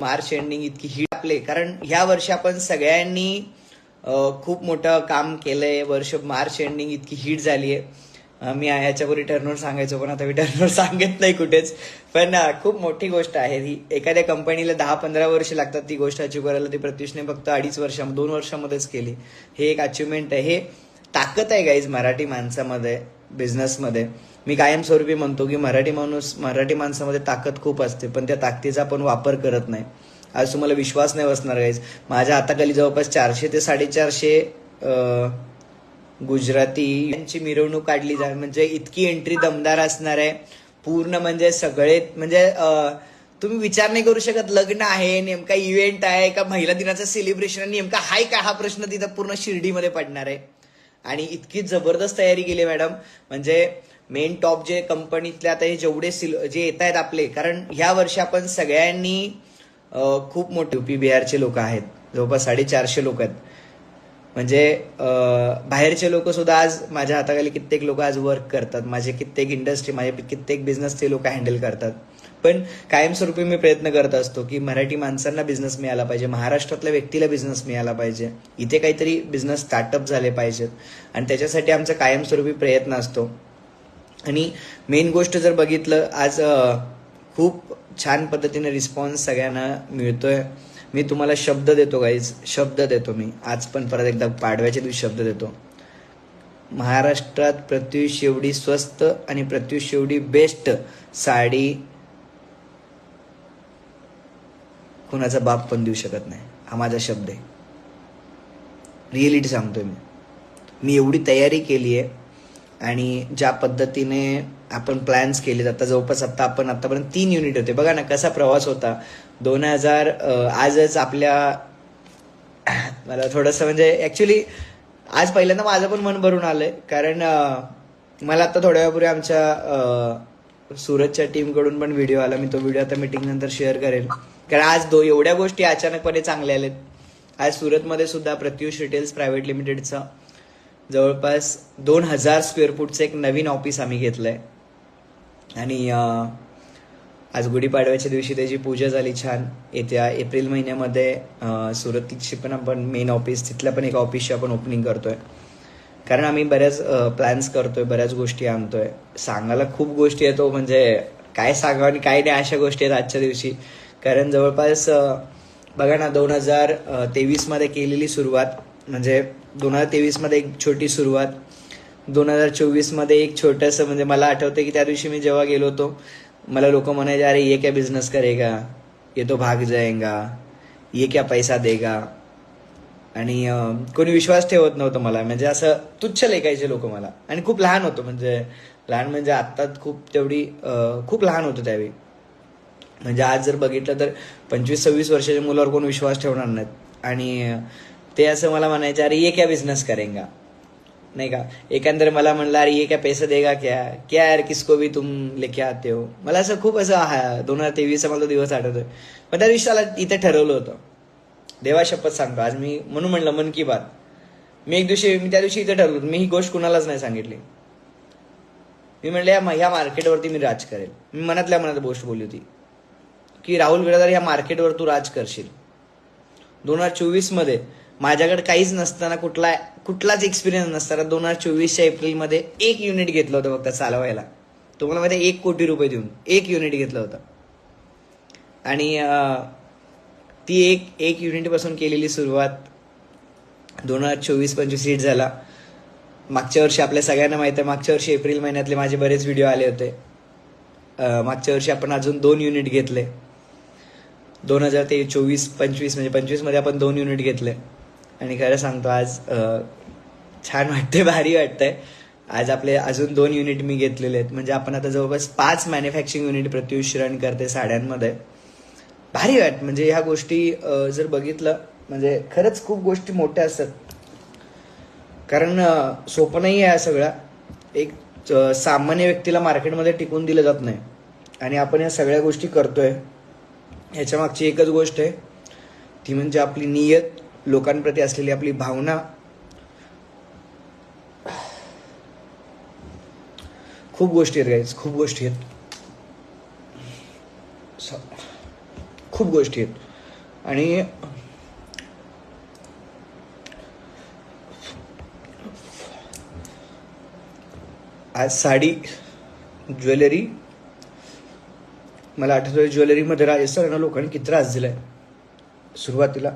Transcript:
March ending इतकी hit आपले, कारण ह्या वर्षी आपण सगळ्यांनी खूप मोठं काम केलंय. वर्ष मार्च एंडिंग इतकी हिट झाली आहे. मी ह्याच्यापूर्वी टर्नओव्हर सांगायचो, पण आता मी टर्नओव्हर सांगत नाही कुठेच. पण खूप मोठी गोष्ट आहे ही. एखाद्या कंपनीला 10-15 वर्ष लागतात ती गोष्ट अचीव्ह करायला, ती प्रत्युषने फक्त 2 वर्षामध्येच केली. हे एक अचिव्हमेंट आहे. हे ताकद आहे गाईज मराठी माणसामध्ये, बिझनेसमध्ये. मी कायमस्वरूपी म्हणतो की मराठी माणसामध्ये ताकद खूप असते, पण त्या ताकदीचा आपण वापर करत नाही. आज तुम्हाला विश्वास नाही बसणार गाईज, माझ्या हाताखाली जवळपास 400 ते 450 गुजराती यांची मिरवणूक काढली जाईल. म्हणजे इतकी एंट्री दमदार असणार आहे पूर्ण. म्हणजे सगळे म्हणजे तुम्ही विचार नाही करू शकत. लग्न आहे, नेमका इव्हेंट आहे का महिला दिनाचं सेलिब्रेशन, नेमका हाय का, हा प्रश्न तिथं पूर्ण शिर्डीमध्ये पडणार आहे. आणि इतकी जबरदस्त तयारी केली मॅडम. म्हणजे मेन टॉप जे कंपनीतले आता हे जेवढे जे येत आहेत आपले, कारण ह्या वर्षी आपण सगळ्यांनी खूप मोठे UP बिहारचे लोक आहेत, जवळपास 450 लोक आहेत. म्हणजे बाहेरचे लोक सुद्धा आज माझ्या हाताखाली कित्येक लोक आज वर्क करतात. माझे कित्येक इंडस्ट्री, माझे कित्येक बिझनेस ते लोक हँडल करतात. पण कायमस्वरूपी मी प्रयत्न करत असतो की मराठी माणसांना बिझनेस मिळाला पाहिजे, महाराष्ट्रातल्या व्यक्तीला बिझनेस मिळाला पाहिजे, इथे काहीतरी बिझनेस स्टार्टअप झाले पाहिजेत. आणि त्याच्यासाठी आमचा कायमस्वरूपी प्रयत्न असतो. आणि मेन गोष्ट जर बघितलं, आज खूप छान पद्धतीने रिस्पॉन्स सगळ्यांना मिळतोय. मी तुम्हाला शब्द देतो गाईज, शब्द देतो. मी आज पण परत एकदा पाडव्याच्या दिवशी शब्द देतो. महाराष्ट्रात प्रत्युष एवढी स्वस्त आणि प्रत्युष एवढी बेस्ट साडी कुणाचा बाप पण देऊ शकत नाही. हा माझा शब्द आहे, रिअलिटी सांगतोय मी एवढी तयारी केली आहे आणि ज्या पद्धतीने आपण प्लॅन्स केले. आता जवळपास आपण आतापर्यंत 3 युनिट होते. बघा ना कसा प्रवास होता. 2000 आजच आपल्या मला थोडंसं म्हणजे ऍक्च्युली आज पहिल्यांदा माझं पण मन भरून आलंय. कारण मला आता थोड्या वेळापूर्वी आमच्या सुरतच्या टीमकडून पण व्हिडिओ आला. मी तो व्हिडिओ आता मीटिंग नंतर शेअर करेल. कारण आज एवढ्या गोष्टी अचानकपणे चांगल्या आल्यात. आज सुरतमध्ये सुद्धा प्रत्युष रिटेल्स प्रायव्हेट लिमिटेडचं जवळपास 2000 स्क्वेअर फूटचं एक नवीन ऑफिस आम्ही घेतलंय. आणि आज गुढीपाडव्याच्या दिवशी त्याची पूजा झाली छान. येत्या एप्रिल महिन्यामध्ये सुरतची पण आपण मेन ऑफिस, तिथल्या पण एक ऑफिसची आपण ओपनिंग करतोय. कारण आम्ही बऱ्याच प्लॅन्स करतोय, बऱ्याच गोष्टी आणतोय. सांगायला खूप गोष्टी येतो, म्हणजे काय सांगावं आणि काय नाही अशा गोष्टी आहेत आजच्या दिवशी. कारण जवळपास बघा ना 2023 मध्ये केलेली सुरुवात, म्हणजे 2023 मध्ये एक छोटी सुरुवात, 2024 मध्ये एक छोटंसं, म्हणजे मला आठवतं की त्या दिवशी मी जेव्हा गेलो होतो, मला लोक म्हणायचे अरे ये क्या बिझनेस करेगा, ये तो भाग जाएगा, ये क्या पैसा देगा. आणि कोणी विश्वास ठेवत नव्हतं मला. म्हणजे असं तुच्छ लेखायचे लोक मला. आणि खूप लहान होतो, म्हणजे लहान म्हणजे आत्ता खूप लहान होतो त्यावेळी. म्हणजे आज जर बघितलं तर 25-26 वर्षाच्या मुलावर कोण विश्वास ठेवणार नाहीत. आणि ते असं मला म्हणायचे अरे ये क्या बिझनेस करेगा, नाही का. एकांतर मला म्हणलं अरे ये क्या पैसा देगा क्या क्या यार, किसको भी तुम लेके आते हो. मला असं खूप असं 2023 मला तो दिवस आठवतोय. पण त्या दिवशी त्याला इथे ठरवलं होतं, देवा शपथ सांगतो आज मी, म्हणून म्हणलं मन की बात. मी त्या दिवशी इथे ठरवलं. मी ही गोष्ट कुणालाच नाही सांगितली. मी म्हणले ह्या मार्केटवरती मी राज करेल. मी मनातल्या मनात गोष्ट बोलली होती की राहुल बिरादार ह्या मार्केटवर तू राज करशील. 2024 मध्ये माझ्याकडे काहीच नसताना, कुठलाच एक्सपिरियन्स नसताना 2024च्या एप्रिलमध्ये 1 युनिट घेतलं होतं फक्त चालवायला. तुम्हाला माहिती 1 कोटी रुपये देऊन 1 युनिट घेतलं होतं. आणि ती एक युनिट पासून केलेली सुरुवात 2024-25 हिट झाला. मागच्या वर्षी आपल्या सगळ्यांना माहिती आहे, मागच्या वर्षी एप्रिल महिन्यातले माझे बरेच व्हिडिओ आले होते. मागच्या वर्षी आपण अजून 2 युनिट घेतले. 2024-25 म्हणजे 25 मध्ये आपण 2 युनिट घेतले. आणि खरं सांगतो आज छान वाटतंय, भारी वाटतंय. आज आपले अजून 2 युनिट मी घेतलेले आहेत. म्हणजे आपण आता जवळपास 5 मॅन्युफॅक्चरिंग युनिट प्रत्युष रन करते साड्यांमध्ये. भारी वाटत. म्हणजे ह्या गोष्टी जर बघितलं, म्हणजे खरंच खूप गोष्टी मोठ्या असतात. कारण सोपं नाही आहे सगळं. एक सामान्य व्यक्तीला मार्केटमध्ये टिकून दिलं जात नाही. आणि आपण या सगळ्या गोष्टी करतोय ह्याच्या मागची एकच गोष्ट आहे, ती म्हणजे आपली नियत, लोकांप्रती असलेली आपली भावना. खूप गोष्टी आहेत गाईज, खूप गोष्टी आहेत. आणि आज साडी ज्वेलरी मला आठवतोय ज्वेलरीमध्ये राजस्थान लोकांनी किती त्रास दिलाय सुरुवातीला